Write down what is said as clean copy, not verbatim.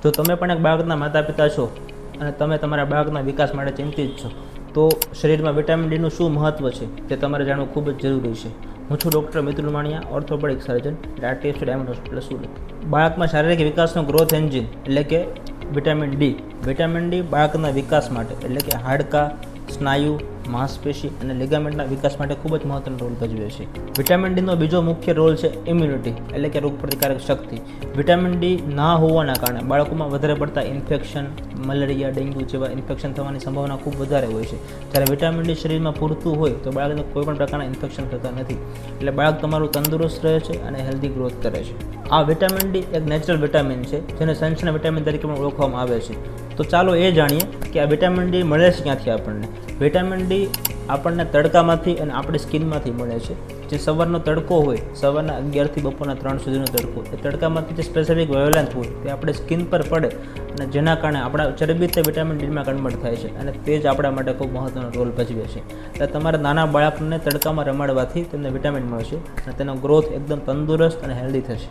જો તમે પણ એક બાળકના માતા પિતા છો અને તમે તમારા બાળકના વિકાસ માટે ચિંતિત છો તો શરીરમાં વિટામિન ડીનું શું મહત્ત્વ છે તે તમારે જાણવું ખૂબ જ જરૂરી છે. હું છું ડૉક્ટર મિતુલ માણિયા, ઓર્થોપેડિક સર્જન, આરટીએસ ડાયમંડ હોસ્પિટલ સુરત. બાળકમાં શારીરિક વિકાસનો ગ્રોથ એન્જિન એટલે કે વિટામિન ડી બાળકના વિકાસ માટે એટલે કે હાડકાં, સ્નાયુ, માંસપેશી અને લિગામેન્ટના વિકાસ માટે ખૂબ જ મહત્વનો રોલ ભજવે છે. વિટામિન ડીનો બીજો મુખ્ય રોલ છે ઇમ્યુનિટી એટલે કે રોગપ્રતિકારક શક્તિ. વિટામિન ડી ના હોવાના કારણે બાળકોમાં વધારે પડતા ઇન્ફેક્શન, મલેરિયા, ડેન્ગ્યુ જેવા ઇન્ફેક્શન થવાની સંભાવના ખૂબ વધારે હોય છે. જ્યારે વિટામિન ડી શરીરમાં પૂરતું હોય તો બાળકને કોઈપણ પ્રકારના ઇન્ફેક્શન થતા નથી, એટલે બાળક તમારું તંદુરસ્ત રહે છે અને હેલ્ધી ગ્રોથ કરે છે. આ વિટામિન ડી એક નેચરલ વિટામિન છે જેને સનશના વિટામિન તરીકે પણ ઓળખવામાં આવે છે. તો ચાલો એ જાણીએ કે આ વિટામિન ડી મળે છે ક્યાંથી આપણને. વિટામિન ડી આપણને તડકામાંથી અને આપણી સ્કિનમાંથી મળે છે. જે સવારનો તડકો હોય, સવારના 11થી બપોરના 3 સુધીનો તડકો, એ તડકામાંથી જે સ્પેસિફિક વેવલેન્થ હોય તે આપણે સ્કિન પર પડે અને જેના કારણે આપણા ચરબી તે વિટામિન ડીમાં કન્વર્ટ થાય છે અને તે જ આપણા માટે ખૂબ મહત્ત્વનો રોલ ભજવે છે. એટલે તમારા નાના બાળકને તડકામાં રમાડવાથી તેમને વિટામિન મળશે અને તેનો ગ્રોથ એકદમ તંદુરસ્ત અને હેલ્ધી થશે.